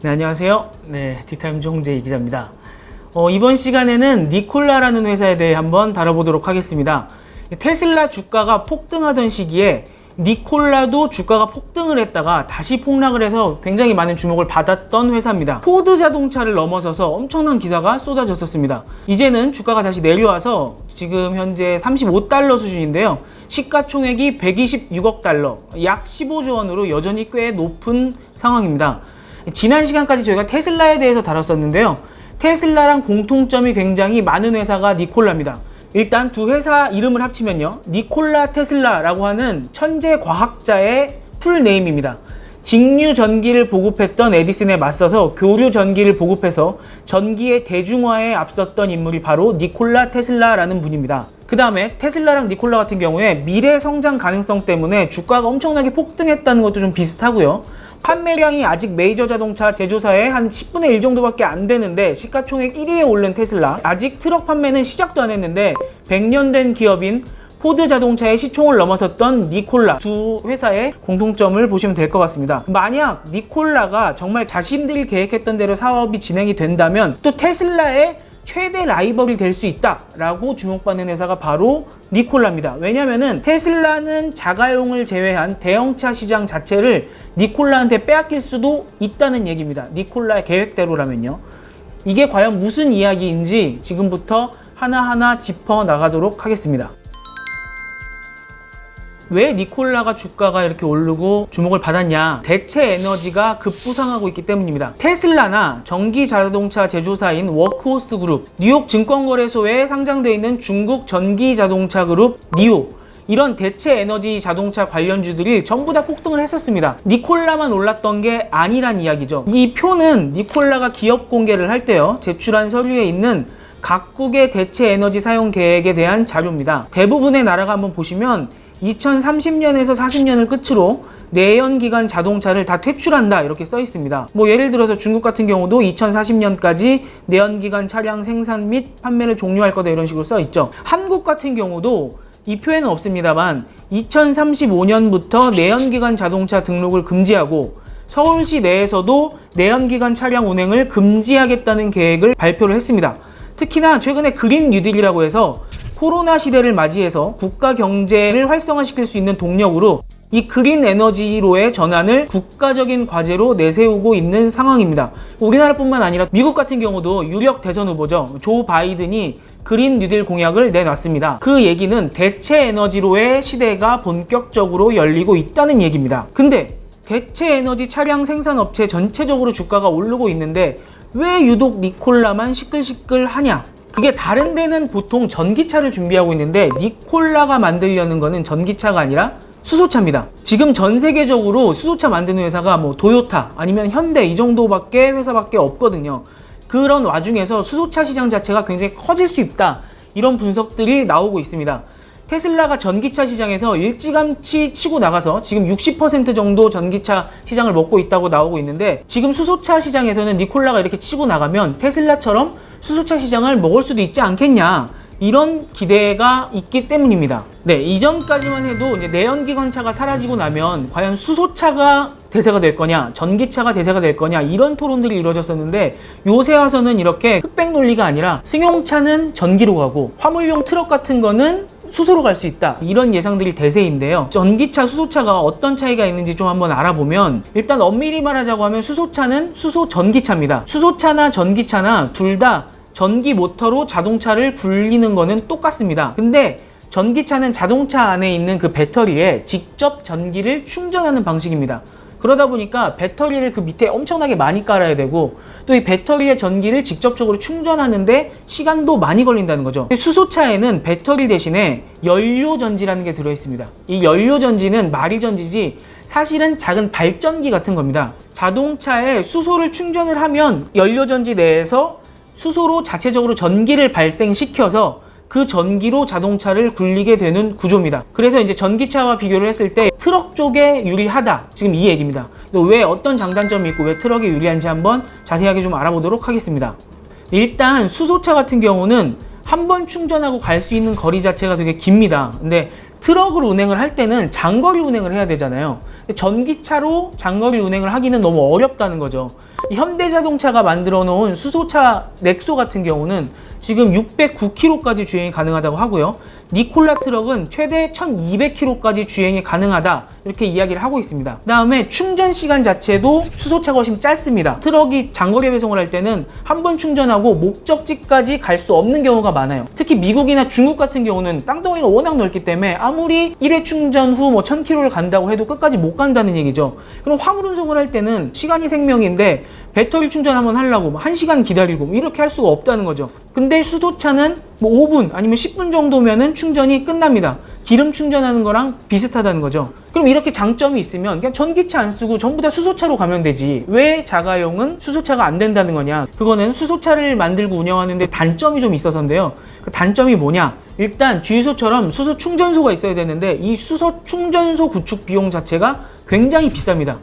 네, 안녕하세요. 네, 티타임즈 홍재희 기자입니다. 이번 시간에는 니콜라라는 회사에 대해 한번 다뤄보도록 하겠습니다. 테슬라 주가가 폭등하던 시기에 니콜라도 주가가 폭등을 했다가 다시 폭락을 해서 굉장히 많은 주목을 받았던 회사입니다. 포드 자동차를 넘어서서 엄청난 기사가 쏟아졌었습니다. 이제는 주가가 다시 내려와서 지금 현재 35달러 수준인데요. 시가총액이 126억 달러, 약 15조 원으로 여전히 꽤 높은 상황입니다. 지난 시간까지 저희가 테슬라에 대해서 다뤘었는데요. 테슬라랑 공통점이 굉장히 많은 회사가 니콜라입니다. 일단 두 회사 이름을 합치면요, 니콜라 테슬라라고 하는 천재 과학자의 풀네임입니다. 직류 전기를 보급했던 에디슨에 맞서서 교류 전기를 보급해서 전기의 대중화에 앞섰던 인물이 바로 니콜라 테슬라라는 분입니다. 그 다음에 테슬라랑 니콜라 같은 경우에 미래 성장 가능성 때문에 주가가 엄청나게 폭등했다는 것도 좀 비슷하고요. 판매량이 아직 메이저 자동차 제조사의 한 10분의 1 정도밖에 안 되는데 시가총액 1위에 오른 테슬라, 아직 트럭 판매는 시작도 안 했는데 100년 된 기업인 포드 자동차의 시총을 넘어섰던 니콜라, 두 회사의 공통점을 보시면 될 것 같습니다. 만약 니콜라가 정말 자신들이 계획했던 대로 사업이 진행이 된다면 또 테슬라의 최대 라이벌이 될 수 있다라고 주목받는 회사가 바로 니콜라입니다. 왜냐면은 테슬라는 자가용을 제외한 대형차 시장 자체를 니콜라한테 빼앗길 수도 있다는 얘기입니다. 니콜라의 계획대로라면요. 이게 과연 무슨 이야기인지 지금부터 하나하나 짚어 나가도록 하겠습니다. 왜 니콜라가 주가가 이렇게 오르고 주목을 받았냐? 대체 에너지가 급부상하고 있기 때문입니다. 테슬라나 전기 자동차 제조사인 워크호스 그룹, 뉴욕 증권거래소에 상장되어 있는 중국 전기 자동차 그룹 니오, 이런 대체 에너지 자동차 관련주들이 전부 다 폭등을 했었습니다. 니콜라만 올랐던 게 아니란 이야기죠. 이 표는 니콜라가 기업 공개를 할 때요, 제출한 서류에 있는 각국의 대체 에너지 사용 계획에 대한 자료입니다. 대부분의 나라가 한번 보시면 2030년에서 40년을 끝으로 내연기관 자동차를 다 퇴출한다 이렇게 써 있습니다. 예를 들어서 중국 같은 경우도 2040년까지 내연기관 차량 생산 및 판매를 종료할 거다 이런 식으로 써 있죠. 한국 같은 경우도 이 표에는 없습니다만 2035년부터 내연기관 자동차 등록을 금지하고 서울시 내에서도 내연기관 차량 운행을 금지하겠다는 계획을 발표를 했습니다. 특히나 최근에 그린 뉴딜이라고 해서 코로나 시대를 맞이해서 국가 경제를 활성화시킬 수 있는 동력으로 이 그린 에너지로의 전환을 국가적인 과제로 내세우고 있는 상황입니다. 우리나라뿐만 아니라 미국 같은 경우도 유력 대선 후보죠. 조 바이든이 그린 뉴딜 공약을 내놨습니다. 그 얘기는 대체 에너지로의 시대가 본격적으로 열리고 있다는 얘기입니다. 근데 대체 에너지 차량 생산업체 전체적으로 주가가 오르고 있는데 왜 유독 니콜라만 시끌시끌하냐? 그게 다른 데는 보통 전기차를 준비하고 있는데 니콜라가 만들려는 거는 전기차가 아니라 수소차입니다. 지금 전 세계적으로 수소차 만드는 회사가 도요타 아니면 현대 이 정도밖에 회사밖에 없거든요. 그런 와중에서 수소차 시장 자체가 굉장히 커질 수 있다, 이런 분석들이 나오고 있습니다. 테슬라가 전기차 시장에서 일찌감치 치고 나가서 지금 60% 정도 전기차 시장을 먹고 있다고 나오고 있는데, 지금 수소차 시장에서는 니콜라가 이렇게 치고 나가면 테슬라처럼 수소차 시장을 먹을 수도 있지 않겠냐, 이런 기대가 있기 때문입니다. 네, 이전까지만 해도 이제 내연기관차가 사라지고 나면 과연 수소차가 대세가 될 거냐, 전기차가 대세가 될 거냐, 이런 토론들이 이루어졌었는데 요새 와서는 이렇게 흑백 논리가 아니라 승용차는 전기로 가고 화물용 트럭 같은 거는 수소로 갈 수 있다, 이런 예상들이 대세인데요. 전기차, 수소차가 어떤 차이가 있는지 좀 한번 알아보면, 일단 엄밀히 말하자고 하면 수소차는 수소 전기차입니다. 수소차나 전기차나 둘 다 전기 모터로 자동차를 굴리는 거는 똑같습니다. 근데 전기차는 자동차 안에 있는 그 배터리에 직접 전기를 충전하는 방식입니다. 그러다 보니까 배터리를 그 밑에 엄청나게 많이 깔아야 되고, 또 이 배터리의 전기를 직접적으로 충전하는데 시간도 많이 걸린다는 거죠. 수소차에는 배터리 대신에 연료전지라는 게 들어있습니다. 이 연료전지는 말이전지지 사실은 작은 발전기 같은 겁니다. 자동차에 수소를 충전을 하면 연료전지 내에서 수소로 자체적으로 전기를 발생시켜서 그 전기로 자동차를 굴리게 되는 구조입니다. 그래서 이제 전기차와 비교를 했을 때 트럭 쪽에 유리하다, 지금 이 얘기입니다. 왜 어떤 장단점이 있고 왜 트럭에 유리한지 한번 자세하게 좀 알아보도록 하겠습니다. 일단 수소차 같은 경우는 한 번 충전하고 갈 수 있는 거리 자체가 되게 깁니다. 근데 트럭을 운행을 할 때는 장거리 운행을 해야 되잖아요. 근데 전기차로 장거리 운행을 하기는 너무 어렵다는 거죠. 이 현대자동차가 만들어 놓은 수소차 넥소 같은 경우는 지금 609km까지 주행이 가능하다고 하고요. 니콜라 트럭은 최대 1200km까지 주행이 가능하다, 이렇게 이야기를 하고 있습니다. 그 다음에 충전 시간 자체도 수소차가 훨씬 짧습니다. 트럭이 장거리 배송을 할 때는 한 번 충전하고 목적지까지 갈 수 없는 경우가 많아요. 특히 미국이나 중국 같은 경우는 땅덩어리가 워낙 넓기 때문에 아무리 1회 충전 후 뭐 1000km를 간다고 해도 끝까지 못 간다는 얘기죠. 그럼 화물 운송을 할 때는 시간이 생명인데 배터리 충전 한번 하려고 1시간 기다리고 이렇게 할 수가 없다는 거죠. 근데 수소차는 뭐 5분 아니면 10분 정도면은 충전이 끝납니다. 기름 충전하는 거랑 비슷하다는 거죠. 그럼 이렇게 장점이 있으면 그냥 전기차 안 쓰고 전부 다 수소차로 가면 되지, 왜 자가용은 수소차가 안 된다는 거냐? 그거는 수소차를 만들고 운영하는데 단점이 좀 있어서인데요. 그 단점이 뭐냐? 일단 주유소처럼 수소 충전소가 있어야 되는데 이 수소 충전소 구축 비용 자체가 굉장히 비쌉니다.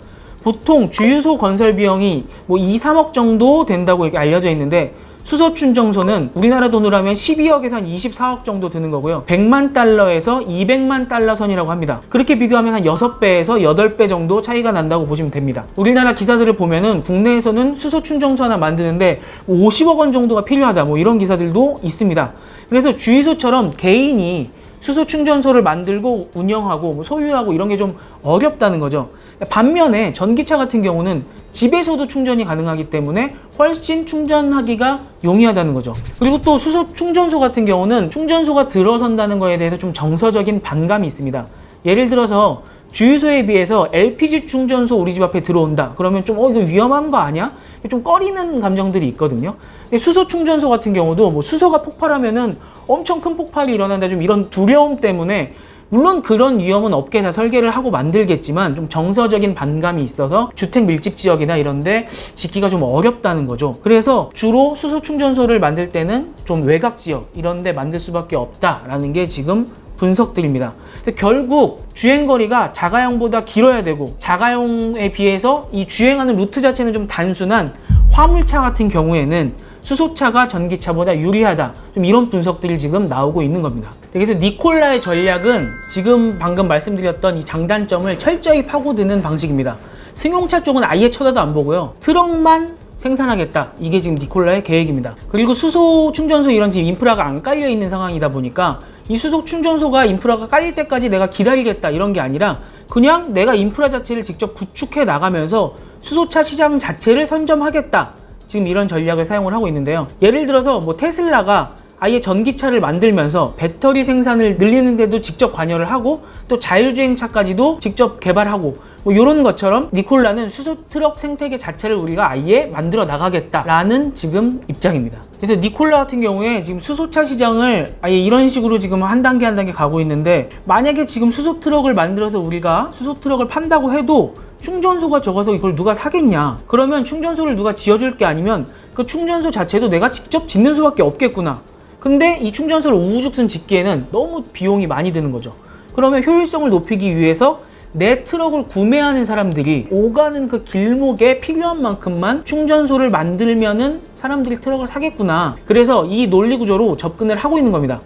보통 주유소 건설 비용이 뭐 2, 3억 정도 된다고 이렇게 알려져 있는데, 수소 충전소는 우리나라 돈으로 하면 12억에서 한 24억 정도 드는 거고요. 100만 달러에서 200만 달러 선이라고 합니다. 그렇게 비교하면 한 6배에서 8배 정도 차이가 난다고 보시면 됩니다. 우리나라 기사들을 보면은 국내에서는 수소 충전소 하나 만드는데 50억 원 정도가 필요하다, 뭐 이런 기사들도 있습니다. 그래서 주유소처럼 개인이 수소 충전소를 만들고 운영하고 뭐 소유하고 이런 게 좀 어렵다는 거죠. 반면에 전기차 같은 경우는 집에서도 충전이 가능하기 때문에 훨씬 충전하기가 용이하다는 거죠. 그리고 또 수소 충전소 같은 경우는 충전소가 들어선다는 거에 대해서 좀 정서적인 반감이 있습니다. 예를 들어서 주유소에 비해서 LPG 충전소 우리 집 앞에 들어온다 그러면 좀 이거 위험한 거 아니야? 좀 꺼리는 감정들이 있거든요. 근데 수소 충전소 같은 경우도 뭐 수소가 폭발하면은 엄청 큰 폭발이 일어난다, 좀 이런 두려움 때문에, 물론 그런 위험은 없게 다 설계를 하고 만들겠지만 좀 정서적인 반감이 있어서 주택 밀집 지역이나 이런데 짓기가 좀 어렵다는 거죠. 그래서 주로 수소 충전소를 만들 때는 좀 외곽 지역 이런데 만들 수밖에 없다라는 게 지금 분석들입니다. 결국 주행거리가 자가용보다 길어야 되고, 자가용에 비해서 이 주행하는 루트 자체는 좀 단순한 화물차 같은 경우에는 수소차가 전기차보다 유리하다, 좀 이런 분석들이 지금 나오고 있는 겁니다. 그래서 니콜라의 전략은 지금 방금 말씀드렸던 이 장단점을 철저히 파고드는 방식입니다. 승용차 쪽은 아예 쳐다도 안 보고요, 트럭만 생산하겠다, 이게 지금 니콜라의 계획입니다. 그리고 수소 충전소 이런 지금 인프라가 안 깔려 있는 상황이다 보니까 이 수소 충전소가 인프라가 깔릴 때까지 내가 기다리겠다 이런 게 아니라 그냥 내가 인프라 자체를 직접 구축해 나가면서 수소차 시장 자체를 선점하겠다, 지금 이런 전략을 사용을 하고 있는데요. 예를 들어서 뭐 테슬라가 아예 전기차를 만들면서 배터리 생산을 늘리는데도 직접 관여를 하고 또 자율주행차까지도 직접 개발하고 뭐 이런 것처럼 니콜라는 수소 트럭 생태계 자체를 우리가 아예 만들어 나가겠다라는 지금 입장입니다. 그래서 니콜라 같은 경우에 지금 수소차 시장을 아예 이런 식으로 지금 한 단계 한 단계 가고 있는데, 만약에 지금 수소 트럭을 만들어서 우리가 수소 트럭을 판다고 해도 충전소가 적어서 이걸 누가 사겠냐? 그러면 충전소를 누가 지어줄 게 아니면 그 충전소 자체도 내가 직접 짓는 수밖에 없겠구나. 근데 이 충전소를 우후죽순 짓기에는 너무 비용이 많이 드는 거죠. 그러면 효율성을 높이기 위해서 내 트럭을 구매하는 사람들이 오가는 그 길목에 필요한 만큼만 충전소를 만들면은 사람들이 트럭을 사겠구나. 그래서 이 논리 구조로 접근을 하고 있는 겁니다.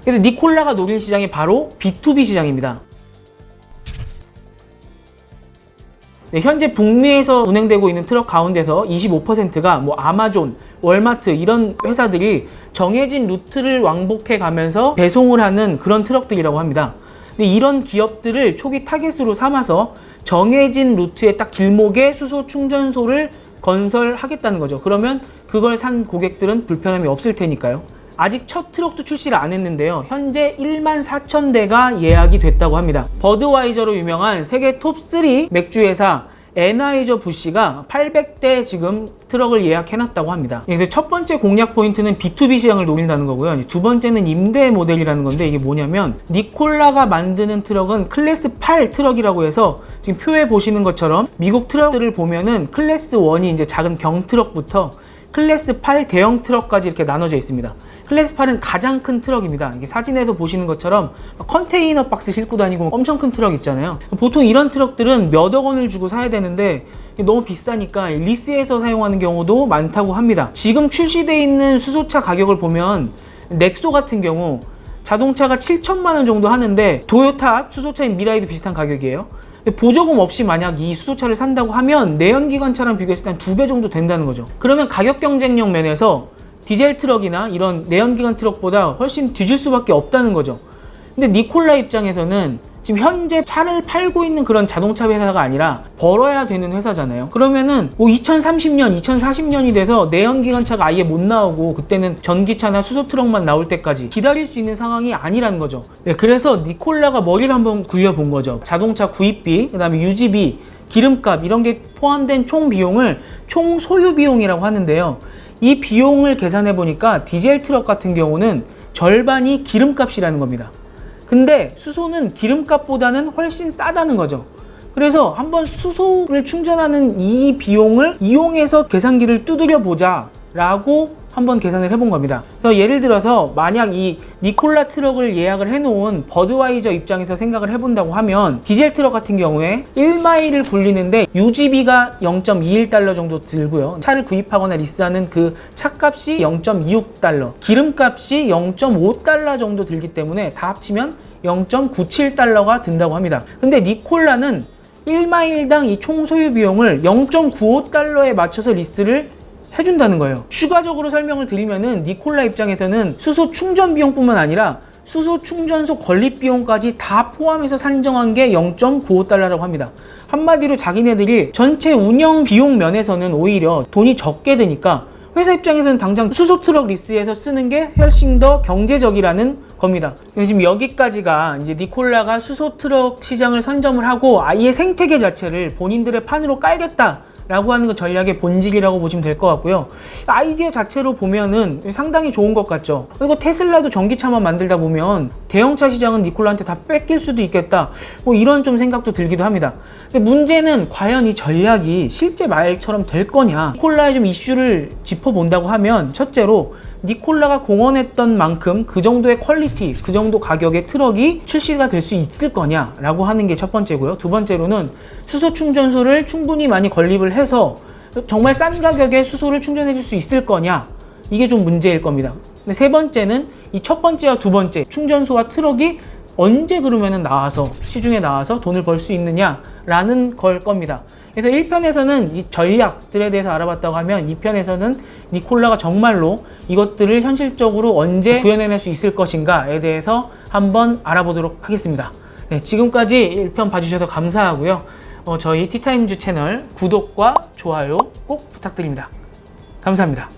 그래서 니콜라가 노린 시장이 바로 B2B 시장입니다. 네, 현재 북미에서 운행되고 있는 트럭 가운데서 25%가 뭐 아마존, 월마트 이런 회사들이 정해진 루트를 왕복해 가면서 배송을 하는 그런 트럭들이라고 합니다. 근데 이런 기업들을 초기 타겟으로 삼아서 정해진 루트의 딱 길목에 수소 충전소를 건설하겠다는 거죠. 그러면 그걸 산 고객들은 불편함이 없을 테니까요. 아직 첫 트럭도 출시를 안 했는데요. 현재 14,000대가 예약이 됐다고 합니다. 버드와이저로 유명한 세계 톱3 맥주 회사 애나이저부시가 800대 지금 트럭을 예약해놨다고 합니다. 그래서 첫 번째 공략 포인트는 B2B 시장을 노린다는 거고요. 두 번째는 임대 모델이라는 건데, 이게 뭐냐면 니콜라가 만드는 트럭은 클래스 8 트럭이라고 해서 지금 표에 보시는 것처럼 미국 트럭들을 보면은 클래스 1이 이제 작은 경트럭부터 클래스 8 대형 트럭까지 이렇게 나눠져 있습니다. 클래스 8은 가장 큰 트럭입니다. 이게 사진에서 보시는 것처럼 컨테이너 박스 싣고 다니고 엄청 큰 트럭 있잖아요. 보통 이런 트럭들은 몇억 원을 주고 사야 되는데 너무 비싸니까 리스에서 사용하는 경우도 많다고 합니다. 지금 출시되어 있는 수소차 가격을 보면 넥소 같은 경우 자동차가 7천만 원 정도 하는데 도요타 수소차인 미라이도 비슷한 가격이에요. 근데 보조금 없이 만약 이 수소차를 산다고 하면 내연기관차랑 비교했을 때 한 2배 정도 된다는 거죠. 그러면 가격 경쟁력 면에서 디젤 트럭이나 이런 내연기관 트럭보다 훨씬 뒤질 수밖에 없다는 거죠. 근데 니콜라 입장에서는 지금 현재 차를 팔고 있는 그런 자동차 회사가 아니라 벌어야 되는 회사잖아요. 그러면은 뭐 2030년, 2040년이 돼서 내연기관차가 아예 못 나오고 그때는 전기차나 수소트럭만 나올 때까지 기다릴 수 있는 상황이 아니라는 거죠. 네, 그래서 니콜라가 머리를 한번 굴려본 거죠. 자동차 구입비, 그 다음에 유지비, 기름값 이런 게 포함된 총 비용을 총 소유 비용이라고 하는데요. 이 비용을 계산해 보니까 디젤 트럭 같은 경우는 절반이 기름값이라는 겁니다. 근데 수소는 기름값보다는 훨씬 싸다는 거죠. 그래서 한번 수소를 충전하는 이 비용을 이용해서 계산기를 두드려 보자 라고 한번 계산을 해본 겁니다. 그래서 예를 들어서 만약 이 니콜라 트럭을 예약을 해놓은 버드와이저 입장에서 생각을 해본다고 하면 디젤 트럭 같은 경우에 1마일을 굴리는데 유지비가 0.21달러 정도 들고요. 차를 구입하거나 리스하는 그 차값이 0.26달러, 기름값이 0.5달러 정도 들기 때문에 다 합치면 0.97달러가 든다고 합니다. 근데 니콜라는 1마일당 이 총 소유 비용을 0.95달러에 맞춰서 리스를 해준다는 거예요. 추가적으로 설명을 드리면은 니콜라 입장에서는 수소 충전 비용뿐만 아니라 수소 충전소 건립 비용까지 다 포함해서 산정한 게 0.95달러라고 합니다. 한마디로 자기네들이 전체 운영 비용 면에서는 오히려 돈이 적게 드니까 회사 입장에서는 당장 수소 트럭 리스에서 쓰는 게 훨씬 더 경제적이라는 겁니다. 지금 여기까지가 이제 니콜라가 수소 트럭 시장을 선점을 하고 아예 생태계 자체를 본인들의 판으로 깔겠다 라고 하는 그 전략의 본질이라고 보시면 될 것 같고요. 아이디어 자체로 보면은 상당히 좋은 것 같죠. 그리고 테슬라도 전기차만 만들다 보면 대형차 시장은 니콜라한테 다 뺏길 수도 있겠다, 뭐 이런 좀 생각도 들기도 합니다. 근데 문제는 과연 이 전략이 실제 말처럼 될 거냐. 니콜라의 좀 이슈를 짚어본다고 하면 첫째로 니콜라가 공언했던 만큼 그 정도의 퀄리티, 그 정도 가격의 트럭이 출시가 될 수 있을 거냐 라고 하는 게 첫 번째고요. 두 번째로는 수소 충전소를 충분히 많이 건립을 해서 정말 싼 가격에 수소를 충전해 줄 수 있을 거냐, 이게 좀 문제일 겁니다. 근데 세 번째는 이 첫 번째와 두 번째 충전소와 트럭이 언제 그러면은 나와서 시중에 나와서 돈을 벌 수 있느냐라는 걸 겁니다. 그래서 1편에서는 이 전략들에 대해서 알아봤다고 하면 2편에서는 니콜라가 정말로 이것들을 현실적으로 언제 구현해낼 수 있을 것인가에 대해서 한번 알아보도록 하겠습니다. 네, 지금까지 1편 봐주셔서 감사하고요. 저희 티타임즈 채널 구독과 좋아요 꼭 부탁드립니다. 감사합니다.